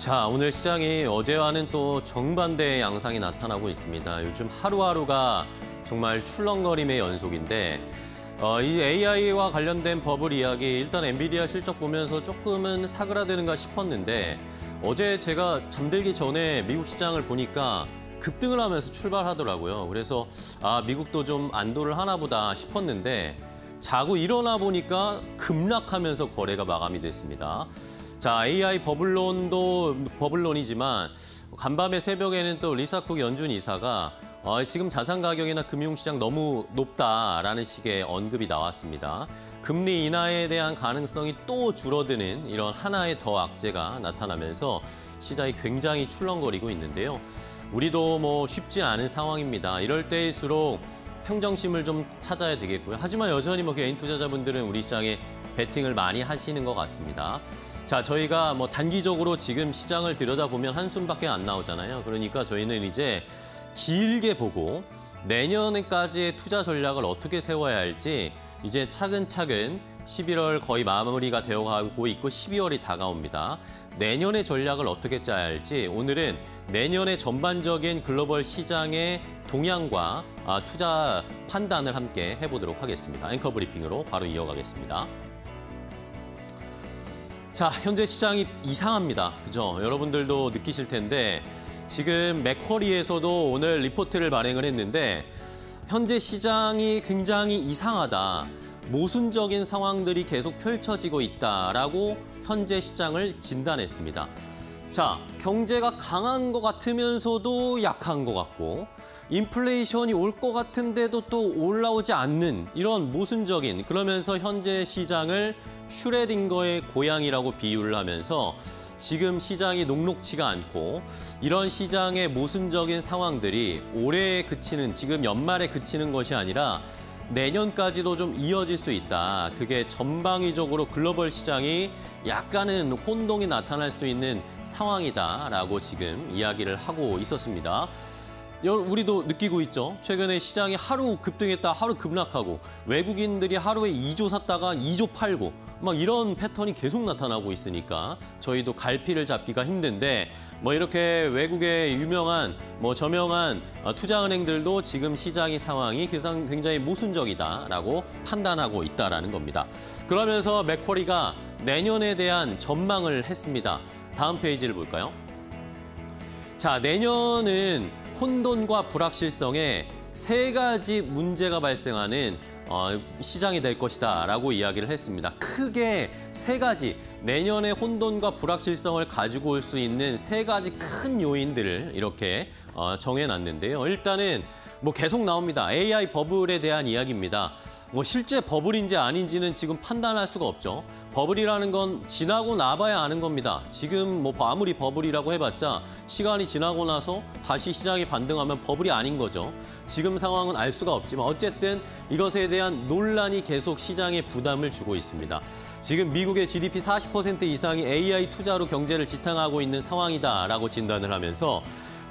자, 오늘 시장이 어제와는 또 정반대의 양상이 나타나고 있습니다. 요즘 하루하루가 정말 출렁거림의 연속인데 이 AI와 관련된 버블 이야기, 일단 엔비디아 실적 보면서 조금은 사그라드는가 싶었는데 어제 제가 잠들기 전에 미국 시장을 보니까 급등을 하면서 출발하더라고요. 그래서 미국도 좀 안도를 하나 보다 싶었는데 자고 일어나 보니까 급락하면서 거래가 마감이 됐습니다. 자, AI 버블론도 버블론이지만 간밤에 새벽에는 또 리사쿡 연준 이사가 지금 자산 가격이나 금융시장 너무 높다라는 식의 언급이 나왔습니다. 금리 인하에 대한 가능성이 또 줄어드는 이런 하나의 더 악재가 나타나면서 시장이 굉장히 출렁거리고 있는데요. 우리도 뭐 쉽지 않은 상황입니다. 이럴 때일수록 평정심을 좀 찾아야 되겠고요. 하지만 여전히 개인 투자자분들은 우리 시장에 베팅을 많이 하시는 것 같습니다. 자, 저희가 단기적으로 지금 시장을 들여다보면 한숨밖에 안 나오잖아요. 그러니까 저희는 이제 길게 보고 내년까지의 투자 전략을 어떻게 세워야 할지 이제 차근차근 11월 거의 마무리가 되어가고 있고 12월이 다가옵니다. 내년의 전략을 어떻게 짜야 할지 오늘은 내년의 전반적인 글로벌 시장의 동향과 투자 판단을 함께 해보도록 하겠습니다. 앵커 브리핑으로 바로 이어가겠습니다. 자, 현재 시장이 이상합니다. 그죠? 여러분들도 느끼실 텐데 지금 맥쿼리에서도 오늘 리포트를 발행을 했는데 현재 시장이 굉장히 이상하다. 모순적인 상황들이 계속 펼쳐지고 있다라고 현재 시장을 진단했습니다. 자, 경제가 강한 것 같으면서도 약한 것 같고 인플레이션이 올 것 같은데도 또 올라오지 않는 이런 모순적인, 그러면서 현재 시장을 슈레딩거의 고양이라고 비유를 하면서 지금 시장이 녹록치가 않고 이런 시장의 모순적인 상황들이 올해에 그치는, 지금 연말에 그치는 것이 아니라 내년까지도 좀 이어질 수 있다. 그게 전방위적으로 글로벌 시장이 약간은 혼동이 나타날 수 있는 상황이다라고 지금 이야기를 하고 있었습니다. 우리도 느끼고 있죠. 최근에 시장이 하루 급등했다, 하루 급락하고 외국인들이 하루에 2조 샀다가 2조 팔고 막 이런 패턴이 계속 나타나고 있으니까 저희도 갈피를 잡기가 힘든데 이렇게 외국의 유명한 저명한 투자은행들도 지금 시장의 상황이 굉장히 모순적이다라고 판단하고 있다라는 겁니다. 그러면서 맥쿼리가 내년에 대한 전망을 했습니다. 다음 페이지를 볼까요? 자, 내년은 혼돈과 불확실성에 세 가지 문제가 발생하는 시장이 될 것이다라고 이야기를 했습니다. 크게 세 가지, 내년에 혼돈과 불확실성을 가지고 올 수 있는 세 가지 큰 요인들을 이렇게 정해놨는데요. 일단은 계속 나옵니다. AI 버블에 대한 이야기입니다. 실제 버블인지 아닌지는 지금 판단할 수가 없죠. 버블이라는 건 지나고 나봐야 아는 겁니다. 지금 아무리 버블이라고 해봤자 시간이 지나고 나서 다시 시장이 반등하면 버블이 아닌 거죠. 지금 상황은 알 수가 없지만 어쨌든 이것에 대한 논란이 계속 시장에 부담을 주고 있습니다. 지금 미국의 GDP 40% 이상이 AI 투자로 경제를 지탱하고 있는 상황이다라고 진단을 하면서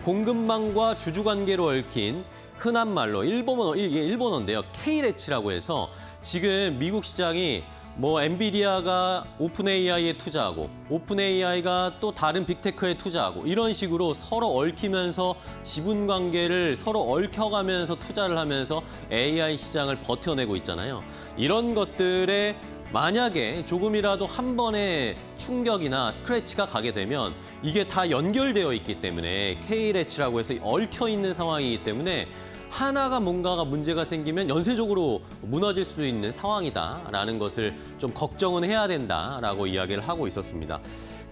공급망과 주주관계로 얽힌 흔한 말로 일본어인데요. K-레치라고 해서 지금 미국 시장이 엔비디아가 오픈 AI에 투자하고 오픈 AI가 또 다른 빅테크에 투자하고 이런 식으로 서로 얽히면서 지분 관계를 서로 얽혀가면서 투자를 하면서 AI 시장을 버텨내고 있잖아요. 이런 것들에 만약에 조금이라도 한 번의 충격이나 스크래치가 가게 되면 이게 다 연결되어 있기 때문에 K-레치라고 해서 얽혀 있는 상황이기 때문에 하나가 뭔가가 문제가 생기면 연쇄적으로 무너질 수도 있는 상황이다라는 것을 좀 걱정은 해야 된다라고 이야기를 하고 있었습니다.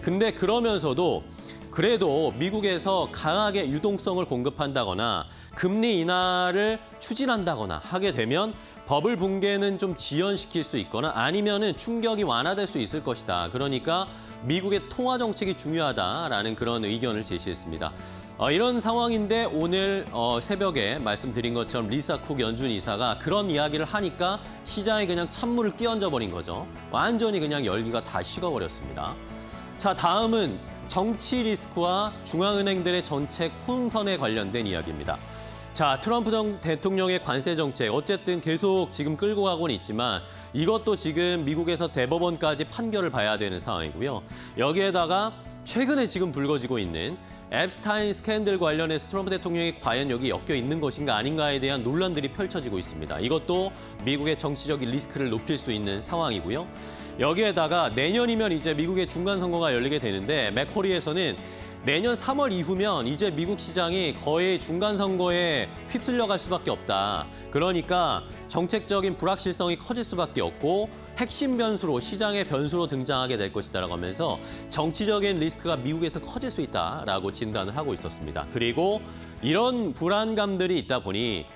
근데 그러면서도 그래도 미국에서 강하게 유동성을 공급한다거나 금리 인하를 추진한다거나 하게 되면 버블 붕괴는 좀 지연시킬 수 있거나 아니면은 충격이 완화될 수 있을 것이다. 그러니까 미국의 통화 정책이 중요하다라는 그런 의견을 제시했습니다. 이런 상황인데 오늘 새벽에 말씀드린 것처럼 리사쿡 연준 이사가 그런 이야기를 하니까 시장에 그냥 찬물을 끼얹어 버린 거죠. 완전히 그냥 열기가 다 식어버렸습니다. 자, 다음은 정치 리스크와 중앙은행들의 정책 혼선에 관련된 이야기입니다. 자, 트럼프 대통령의 관세 정책 어쨌든 계속 지금 끌고 가고는 있지만 이것도 지금 미국에서 대법원까지 판결을 봐야 되는 상황이고요. 여기에다가 최근에 지금 불거지고 있는 앱스타인 스캔들 관련해서 트럼프 대통령이 과연 여기 엮여 있는 것인가 아닌가에 대한 논란들이 펼쳐지고 있습니다. 이것도 미국의 정치적인 리스크를 높일 수 있는 상황이고요. 여기에다가 내년이면 이제 미국의 중간 선거가 열리게 되는데 맥쿼리에서는 내년 3월 이후면 이제 미국 시장이 거의 중간 선거에 휩쓸려 갈 수밖에 없다. 그러니까 정책적인 불확실성이 커질 수밖에 없고 핵심 변수로 시장의 변수로 등장하게 될 것이다라고 하면서 정치적인 리스크가 미국에서 커질 수 있다라고 진단을 하고 있었습니다. 그리고 이런 불안감들이 있다 보니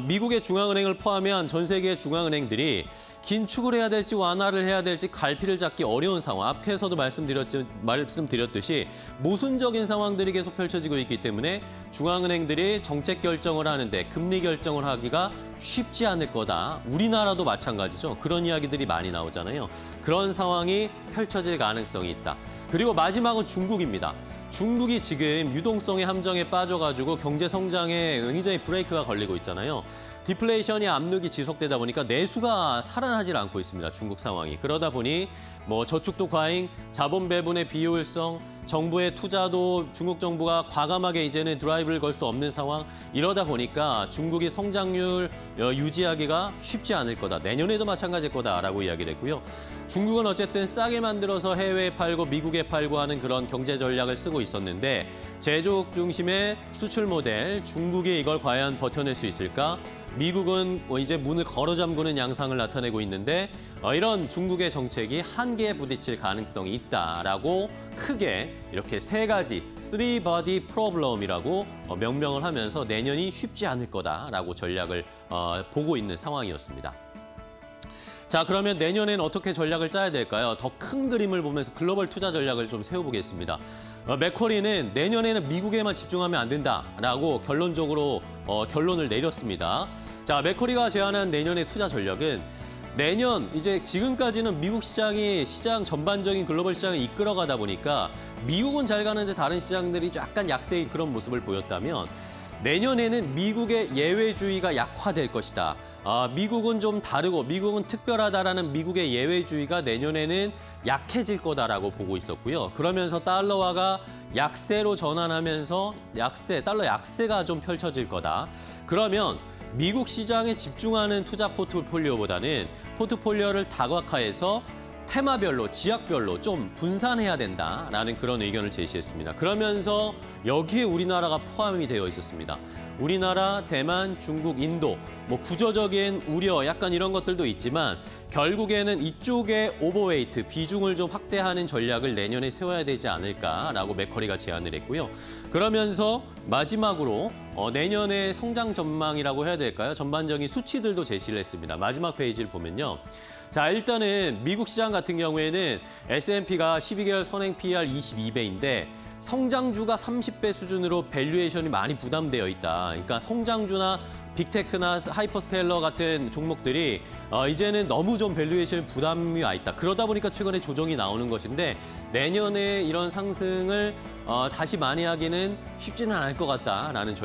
미국의 중앙은행을 포함한 전 세계의 중앙은행들이 긴축을 해야 될지 완화를 해야 될지 갈피를 잡기 어려운 상황. 앞에서도 말씀드렸듯이 모순적인 상황들이 계속 펼쳐지고 있기 때문에 중앙은행들이 정책 결정을 하는데 금리 결정을 하기가 쉽지 않을 거다. 우리나라도 마찬가지죠. 그런 이야기들이 많이 나오잖아요. 그런 상황이 펼쳐질 가능성이 있다. 그리고 마지막은 중국입니다. 중국이 지금 유동성의 함정에 빠져가지고 경제 성장에 굉장히 브레이크가 걸리고 있잖아요. 디플레이션이 압력이 지속되다 보니까 내수가 살아나질 않고 있습니다. 중국 상황이. 그러다 보니 저축도 과잉, 자본 배분의 비효율성, 정부의 투자도 중국 정부가 과감하게 이제는 드라이브를 걸 수 없는 상황. 이러다 보니까 중국이 성장률 유지하기가 쉽지 않을 거다. 내년에도 마찬가지일 거다라고 이야기를 했고요. 중국은 어쨌든 싸게 만들어서 해외에 팔고 미국에 팔고 하는 그런 경제 전략을 쓰고 있었는데 제조업 중심의 수출 모델, 중국이 이걸 과연 버텨낼 수 있을까? 미국은 이제 문을 걸어 잠그는 양상을 나타내고 있는데 이런 중국의 정책이 한계에 부딪힐 가능성이 있다라고 크게 이렇게 세 가지 three body problem이라고 명명을 하면서 내년이 쉽지 않을 거다라고 전략을 보고 있는 상황이었습니다. 자, 그러면 내년엔 어떻게 전략을 짜야 될까요? 더 큰 그림을 보면서 글로벌 투자 전략을 좀 세워보겠습니다. 맥쿼리는 내년에는 미국에만 집중하면 안 된다라고 결론적으로 결론을 내렸습니다. 자, 맥쿼리가 제안한 내년의 투자 전략은 내년 이제 지금까지는 미국 시장이 시장 전반적인 글로벌 시장을 이끌어가다 보니까 미국은 잘 가는데 다른 시장들이 약간 약세인 그런 모습을 보였다면 내년에는 미국의 예외주의가 약화될 것이다. 미국은 좀 다르고 미국은 특별하다라는 미국의 예외주의가 내년에는 약해질 거다라고 보고 있었고요. 그러면서 달러화가 약세로 전환하면서 달러 약세가 좀 펼쳐질 거다. 그러면 미국 시장에 집중하는 투자 포트폴리오보다는 포트폴리오를 다각화해서 테마별로, 지역별로 좀 분산해야 된다라는 그런 의견을 제시했습니다. 그러면서 여기에 우리나라가 포함이 되어 있었습니다. 우리나라, 대만, 중국, 인도, 구조적인 우려 약간 이런 것들도 있지만 결국에는 이쪽에 오버웨이트, 비중을 좀 확대하는 전략을 내년에 세워야 되지 않을까라고 맥쿼리가 제안을 했고요. 그러면서 마지막으로 내년의 성장 전망이라고 해야 될까요? 전반적인 수치들도 제시를 했습니다. 마지막 페이지를 보면요. 자, 일단은 미국 시장 같은 경우에는 S&P가 12개월 선행 PER 22배인데 성장주가 30배 수준으로 밸류에이션이 많이 부담되어 있다. 그러니까 성장주나 빅테크나 하이퍼스케일러 같은 종목들이 이제는 너무 좀 밸류에이션 부담이 와 있다. 그러다 보니까 최근에 조정이 나오는 것인데 내년에 이런 상승을 다시 만회하기는 쉽지는 않을 것 같다라는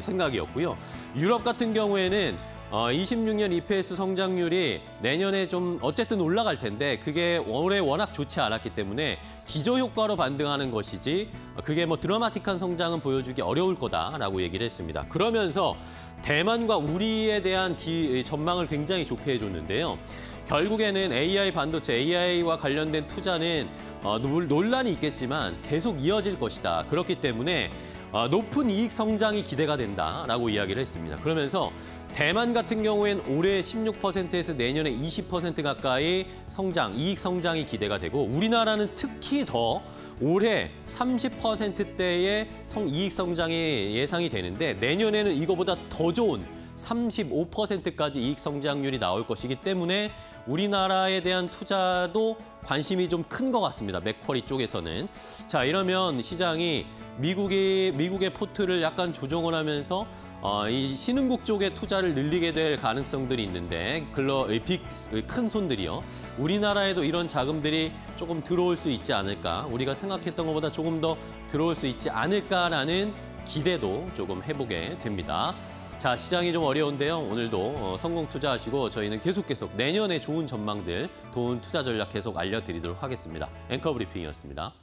생각이었고요. 유럽 같은 경우에는 26년 EPS 성장률이 내년에 좀 어쨌든 올라갈 텐데 그게 올해 워낙 좋지 않았기 때문에 기저효과로 반등하는 것이지 그게 드라마틱한 성장은 보여주기 어려울 거다라고 얘기를 했습니다. 그러면서 대만과 우리에 대한 전망을 굉장히 좋게 해줬는데요. 결국에는 AI 반도체, AI와 관련된 투자는 논란이 있겠지만 계속 이어질 것이다. 그렇기 때문에 높은 이익 성장이 기대가 된다라고 이야기를 했습니다. 그러면서 대만 같은 경우엔 올해 16%에서 내년에 20% 가까이 이익 성장이 기대가 되고 우리나라는 특히 더 올해 30%대의 이익 성장이 예상이 되는데 내년에는 이거보다 더 좋은 35%까지 이익 성장률이 나올 것이기 때문에 우리나라에 대한 투자도 관심이 좀 큰 것 같습니다. 맥쿼리 쪽에서는. 자, 이러면 시장이 미국의 포트를 약간 조정을 하면서 이 신흥국 쪽에 투자를 늘리게 될 가능성들이 있는데 큰 손들이요. 우리나라에도 이런 자금들이 조금 들어올 수 있지 않을까. 우리가 생각했던 것보다 조금 더 들어올 수 있지 않을까라는 기대도 조금 해보게 됩니다. 자, 시장이 좀 어려운데요. 오늘도 성공 투자하시고 저희는 계속 내년에 좋은 전망들, 좋은 투자 전략 계속 알려드리도록 하겠습니다. 앵커 브리핑이었습니다.